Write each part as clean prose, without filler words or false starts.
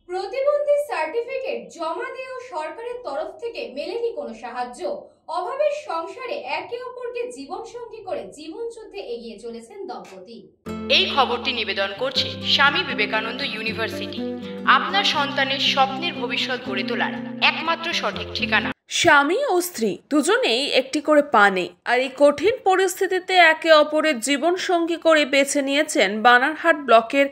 প্রতিবন্ধী সার্টিফিকেট জমা দিয়েও সরকারের তরফ থেকে মেলেনি কোনো সাহায্য। অভাবের সংসারে একে অপরকে জীবনসঙ্গী করে জীবনযুদ্ধে এগিয়ে চলেছেন দম্পতি। এই খবরটি নিবেদন করছে স্বামী বিবেকানন্দ ইউনিভার্সিটি, আপনার সন্তানের স্বপ্নের ভবিষ্যৎ গড়ে তোলার একমাত্র সঠিক ঠিকানা। স্বামী ও স্ত্রী দুজনেই একটি করে পা নেই, আর এই কঠিন পরিস্থিতিতে একে অপরের জীবন সঙ্গী করে বেছে নিয়েছেন বানারহাট ব্লকের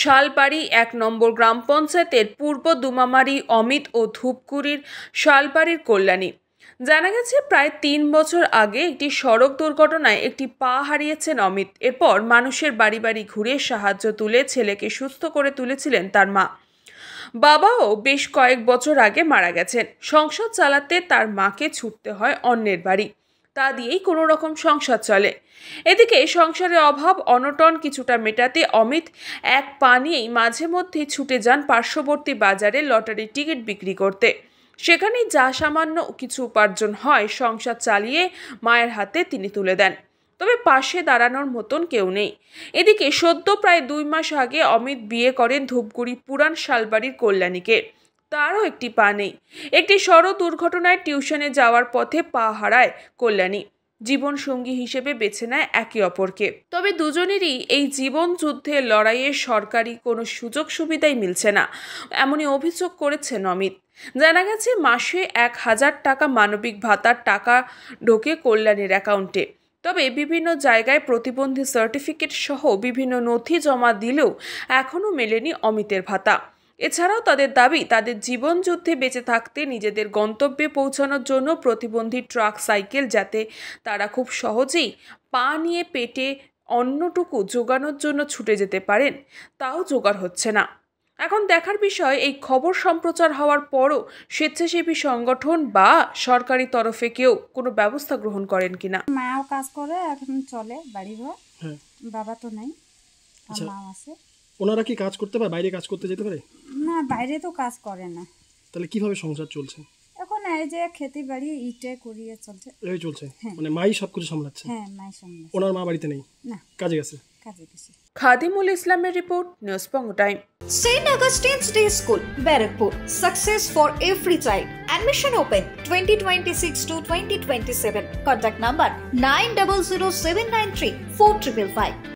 শালবাড়ি ১ নম্বর গ্রাম পঞ্চায়েতের পূর্ব দুমামারি অমিত ও ধূপগুড়ির শালবাড়ির কল্যাণী। জানা গেছে প্রায় ৩ বছর আগে একটি সড়ক দুর্ঘটনায় একটি পা হারিয়েছেন অমিত। এরপর মানুষের বাড়ি বাড়ি ঘুরে সাহায্য তুলে ছেলেকে সুস্থ করে তুলেছিলেন তার মা। বাবাও বেশ কয়েক বছর আগে মারা গেছেন। সংসার চালাতে তার মাকে ছুটতে হয় অন্যের বাড়ি, তা দিয়েই কোনো রকম সংসার চলে। এদিকে সংসারে অভাব অনটন কিছুটা মেটাতে অমিত এক পা নিয়েই মাঝে মধ্যেই ছুটে যান পার্শ্ববর্তী বাজারে লটারির টিকিট বিক্রি করতে। সেখানেই যা সামান্য কিছু উপার্জন হয় সংসার চালিয়ে মায়ের হাতে তিনি তুলে দেন। তবে পাশে দাঁড়ানোর মতন কেউ নেই। এদিকে সদ্য প্রায় ২ মাস আগে অমিত বিয়ে করেন ধূপগুড়ি পুরান শালবাড়ির কল্যাণীকে। তারও একটি পা নেই। একটি সড়ক দুর্ঘটনায় টিউশনে যাওয়ার পথে পা হারায় কল্যাণী। জীবন সঙ্গী হিসেবে বেছে নেয় একে অপরকে। তবে দুজনেরই এই জীবন যুদ্ধের লড়াইয়ে সরকারি কোনো সুযোগ সুবিধাই মিলছে না, এমনই অভিযোগ করেছেন অমিত। জানা গেছে মাসে ১,০০০ টাকা মানবিক ভাতার টাকা ঢোকে কল্যাণীর অ্যাকাউন্টে। তবে বিভিন্ন জায়গায় প্রতিবন্ধী সার্টিফিকেট সহ বিভিন্ন নথি জমা দিলেও এখনও মেলেনি অমিতের ভাতা। এছাড়াও তাদের দাবি, তাদের জীবন যুদ্ধে বেঁচে থাকতে নিজেদের গন্তব্যে পৌঁছানোর জন্য প্রতিবন্ধী ট্রাক সাইকেল যাতে তারা খুব সহজেই পা নিয়ে পেটে অন্নটুকু জোগানোর জন্য ছুটে যেতে পারেন, তাও জোগাড় হচ্ছে না। এখন দেখার বিষয় এই খবর সম্প্রচার হওয়ার পরও স্বেচ্ছাসেবী সংগঠন বা সরকারি তরফে কেউ কোনো ব্যবস্থা গ্রহণ করেন কিনা। মাও কাজ করে, এখন চলে বাড়ি ঘর। বাবা তো নেই, মা আছে। ওনারা কি কাজ করতে পারে, বাইরে কাজ করতে যেতে পারে? না, বাইরে তো কাজ করে না। তাহলে কিভাবে সংসার চলছে? এখন এই যে খেতে বাড়ি ইটে করিয়ে চলছে। এই চলছে, মানে মাই সবকিছু সামলাচ্ছে? হ্যাঁ, মাই সামলাচ্ছে। ওনার মা বাড়িতে নেই, না, কাজে গেছে। খাদিমুল ইসলামের report, news Banga time. St. Augustine's Day School, Barakpur. Success for every child. Admission open 2026 to 2027. Contact number 900793 4555.